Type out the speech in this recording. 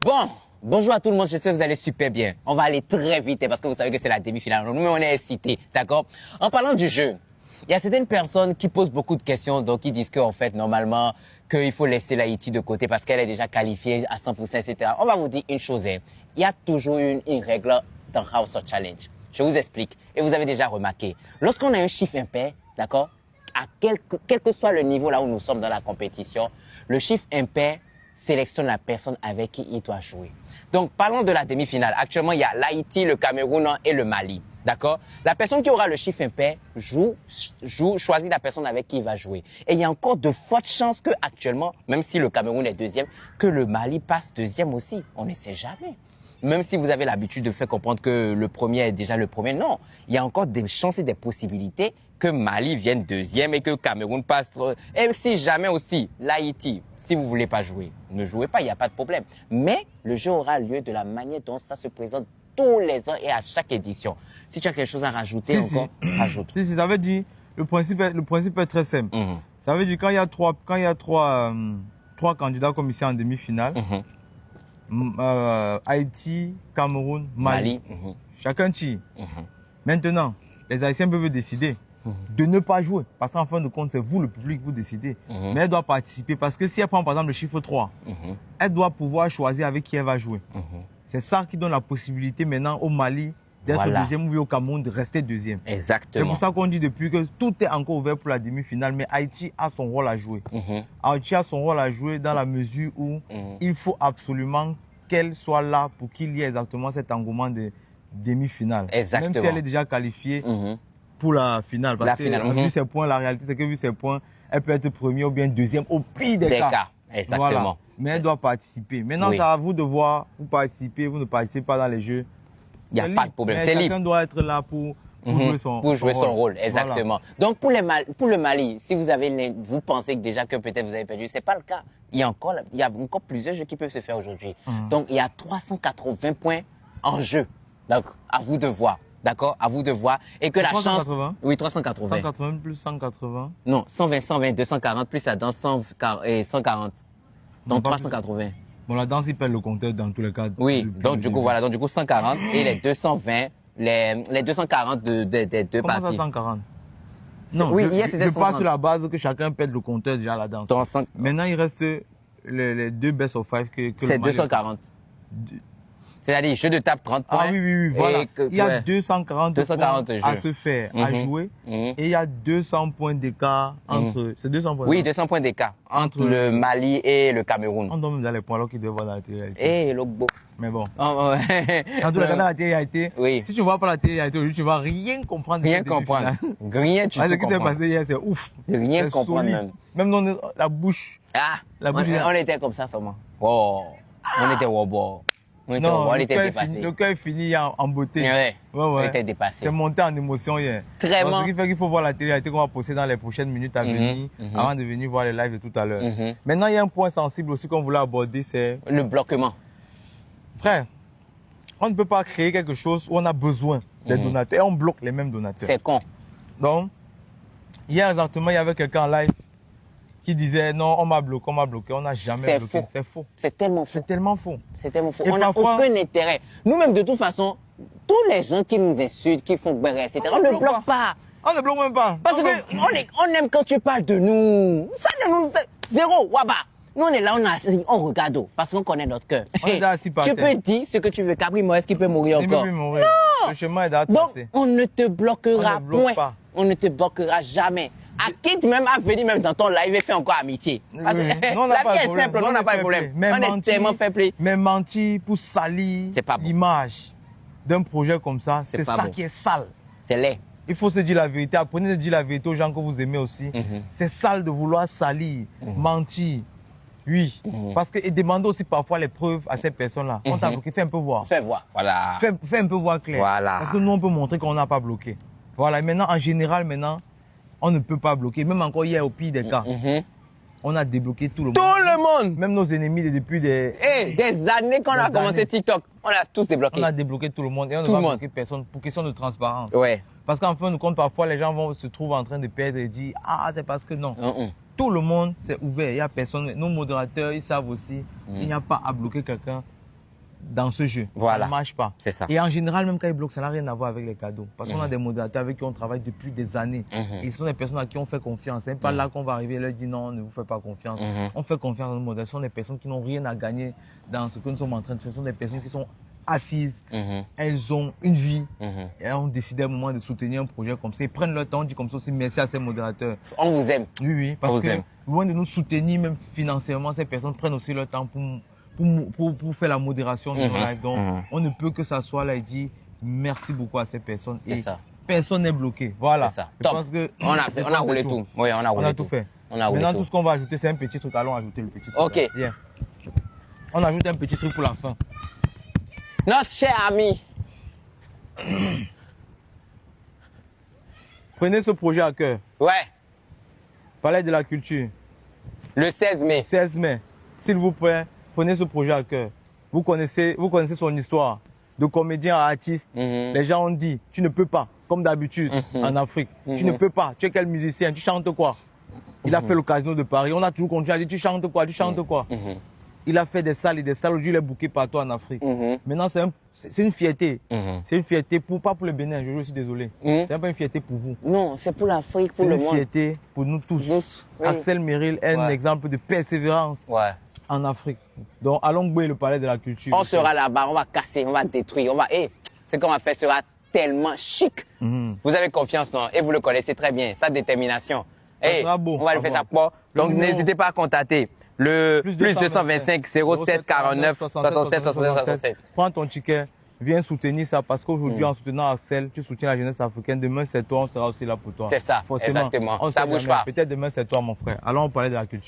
Bon, bonjour à tout le monde, j'espère que vous allez super bien. On va aller très vite parce que vous savez que c'est la demi-finale. Nous, on est excités, d'accord? En parlant du jeu, il y a certaines personnes qui posent beaucoup de questions, donc qui disent qu'en fait, normalement, qu'il faut laisser l'Haïti de côté parce qu'elle est déjà qualifiée à 100%, etc. On va vous dire une chose, il y a toujours une règle dans House of Challenge. Je vous explique. Et vous avez déjà remarqué, lorsqu'on a un chiffre impair, d'accord, à quel que soit le niveau là où nous sommes dans la compétition, le chiffre impair sélectionne la personne avec qui il doit jouer. Donc, parlons de la demi-finale. Actuellement, il y a l'Haïti, le Cameroun et le Mali. D'accord? La personne qui aura le chiffre impair choisit la personne avec qui il va jouer. Et il y a encore de fortes chances que actuellement, même si le Cameroun est deuxième, que le Mali passe deuxième aussi. On ne sait jamais. Même si vous avez l'habitude de faire comprendre que le premier est déjà le premier, non. Il y a encore des chances et des possibilités que Mali vienne deuxième et que Cameroun passe. Et si jamais aussi, l'Haïti, si vous voulez pas jouer, ne jouez pas, il n'y a pas de problème. Mais le jeu aura lieu de la manière dont ça se présente tous les ans et à chaque édition. Si tu as quelque chose à rajouter rajoute. Si, ça veut dire, le principe est très simple. Ça veut dire quand il y a trois candidats comme ici en demi-finale, Haïti, Cameroun, Mali. Chacun tire. Maintenant, les Haïtiens peuvent décider de ne pas jouer. Parce qu'en fin de compte, c'est vous, le public, vous décidez. Mais elle doit participer parce que si elle prend par exemple le chiffre 3, elle doit pouvoir choisir avec qui elle va jouer. C'est ça qui donne la possibilité maintenant au Mali d'être deuxième ou au Cameroun de rester deuxième. Exactement. C'est pour ça qu'on dit depuis que tout est encore ouvert pour la demi-finale, mais Haïti a son rôle à jouer. Haïti a son rôle à jouer dans la mesure où il faut absolument qu'elle soit là pour qu'il y ait exactement cet engouement de demi-finale. Exactement. Même si elle est déjà qualifiée pour la finale. Parce que vu ses points, la réalité c'est que vu ses points, elle peut être première ou bien deuxième au pire des cas. Exactement. Voilà. Mais elle doit participer. Maintenant, c'est à vous de voir, vous participez, vous ne participez pas dans les jeux. Il n'y a pas de problème, c'est libre. Chacun doit être là pour jouer son rôle. Exactement. Voilà. Donc, pour le Mali, si vous pensez que déjà que peut-être vous avez perdu, ce n'est pas le cas. Il y a encore plusieurs jeux qui peuvent se faire aujourd'hui. Donc, il y a 380 points en jeu. Donc, à vous de voir. D'accord? À vous de voir. Et que 380? La chance. Oui, 380. 180 plus 180? Non, 120, 120, 240 plus ça dans 140. Donc, 380. Bon, la danse, il perd le compteur dans tous les cas. Oui, donc du coup, voilà. Donc, du coup, 140 et les 220, les 240 des deux parties. Comment ça, 140? Non, oui, hier, c'était 140. Je pars sur la base que chacun perd le compteur déjà à la danse. Maintenant, il reste les deux best of five que c'est 240. C'est-à-dire, jeu de table 30 points. Ah oui, voilà. Il y a 240 points jeux à se faire, à jouer. Et il y a 200 points d'écart entre... C'est 200 points. Oui, 200 points d'écart entre le Mali et le Cameroun. On donne dans les points alors qu'ils doivent voir dans la télé-réalité. Eh, l'ogbo. Mais bon. Oh, dans tous les cas, dans la télé-réalité, oui. Si tu ne vois pas la télé-réalité aujourd'hui, tu ne vas rien comprendre. Rien comprendre. Rien du tout. Ce qui s'est passé hier, c'est ouf. Rien comprendre même. Même dans la bouche. Ah, on était comme ça seulement. Oh, on était robot. Non, on était dépassé. Le cœur est fini en beauté. Ouais. On était dépassé. C'est monté en émotion hier. Vraiment. Ce qui fait qu'il faut voir la télé-réalité qu'on va poster dans les prochaines minutes à venir, avant de venir voir les lives de tout à l'heure. Maintenant, il y a un point sensible aussi qu'on voulait aborder, c'est... le bloquement. Frère, on ne peut pas créer quelque chose où on a besoin des donateurs et on bloque les mêmes donateurs. C'est con. Donc, hier exactement, il y avait quelqu'un en live qui disait non, on m'a bloqué, on n'a jamais bloqué. C'est faux. C'est tellement faux. C'est tellement faux. C'est tellement faux. Et on n'a aucun intérêt. Nous-mêmes, de toute façon, tous les gens qui nous insultent, qui font beurrer, etc., on ne bloque pas. On ne bloque même pas. Parce qu'on aime quand tu parles de nous. Ça ne nous... Zéro, waba. Nous, on est là, on regarde, parce qu'on connaît notre cœur. Tu peux dire ce que tu veux. Capri Moïse qui peut mourir encore. Non. Le chemin est donc, on ne te bloquera point. On ne te bloquera jamais. À qui même à venir même dans ton live et faire encore amitié. Parce que la vie est simple, on n'a pas de problème. On est tellement fair play. Mais mentir pour salir l'image d'un projet comme ça, c'est ça qui est sale. C'est laid. Il faut se dire la vérité. Apprenez à dire la vérité aux gens que vous aimez aussi. C'est sale de vouloir salir, mentir. Oui, parce que et demandez aussi parfois les preuves à ces personnes-là. On t'a bloqué, fais un peu voir. Fais voir, voilà. Fais un peu voir clair. Voilà. Parce que nous, on peut montrer qu'on n'a pas bloqué. Voilà, et maintenant, en général, on ne peut pas bloquer. Même encore hier, au pire des cas, on a débloqué tout le monde. Tout le monde. Même nos ennemis depuis des années qu'on a commencé TikTok, on a tous débloqué. On a débloqué tout le monde et on ne va bloquer personne pour question de transparence. Ouais. Parce qu'en fin de compte, parfois, les gens se trouvent en train de perdre et dire « Ah, c'est parce que non. Tout le monde, c'est ouvert. Il n'y a personne. Nos modérateurs, ils savent aussi. Il n'y a pas à bloquer quelqu'un dans ce jeu. Voilà. Ça ne marche pas. C'est ça. Et en général, même quand ils bloquent, ça n'a rien à voir avec les cadeaux. Parce qu'on a des modérateurs avec qui on travaille depuis des années. Et ce sont des personnes à qui on fait confiance. Ce n'est pas là qu'on va arriver et leur dire non, ne vous faites pas confiance. On fait confiance dans nos modérateurs. Ce sont des personnes qui n'ont rien à gagner dans ce que nous sommes en train de faire. Ce sont des personnes qui sont assises, elles ont une vie et elles ont décidé à un moment de soutenir un projet comme ça. Ils prennent leur temps, on dit comme ça aussi merci à ces modérateurs. On vous aime. Oui, oui, parce que loin de nous soutenir même financièrement, ces personnes prennent aussi leur temps pour faire la modération de nos lives. Donc, on ne peut que s'asseoir là et dire merci beaucoup à ces personnes. C'est ça. Personne n'est bloqué. Voilà. C'est ça. Je Top. pense que On a roulé tout. Oui, on a tout fait. Maintenant, tout ce qu'on va ajouter, c'est un petit truc. Allons ajouter le petit truc. Ok. Là. On ajoute un petit truc pour la fin. Notre cher ami. Prenez ce projet à cœur. Ouais. Palais de la Culture. Le 16 mai. 16 mai. S'il vous plaît, prenez ce projet à cœur. Vous connaissez son histoire. De comédien à artiste, les gens ont dit, tu ne peux pas, comme d'habitude en Afrique. Tu ne peux pas. Tu es quel musicien? Tu chantes quoi? Il a fait le Casino de Paris. On a toujours continué à dire, tu chantes quoi? Tu chantes quoi? Il a fait des salles et des salles. Aujourd'hui, il est booké partout en Afrique. Maintenant, c'est une fierté. C'est une fierté, pas pour le Bénin, je suis désolé. C'est pas une fierté pour vous. Non, c'est pour l'Afrique, pour le monde. C'est une fierté pour nous tous. Oui. Axel Merrill est un exemple de persévérance en Afrique. Donc, allons gouer le Palais de la Culture. On sera là-bas, on va casser, on va détruire. Ce qu'on va faire sera tellement chic. Vous avez confiance, non? Et vous le connaissez très bien, sa détermination. Ça sera beau. On va le faire ça pour. Donc, n'hésitez pas à contacter le plus 225 07 49 67 67. Prends ton ticket, viens soutenir ça parce qu'aujourd'hui, en soutenant Axel, tu soutiens la jeunesse africaine. Demain, c'est toi, on sera aussi là pour toi. C'est ça, forcément. exactement. Ça bouge jamais. pas. Peut-être demain, c'est toi, mon frère. Allons au Palais de la Culture.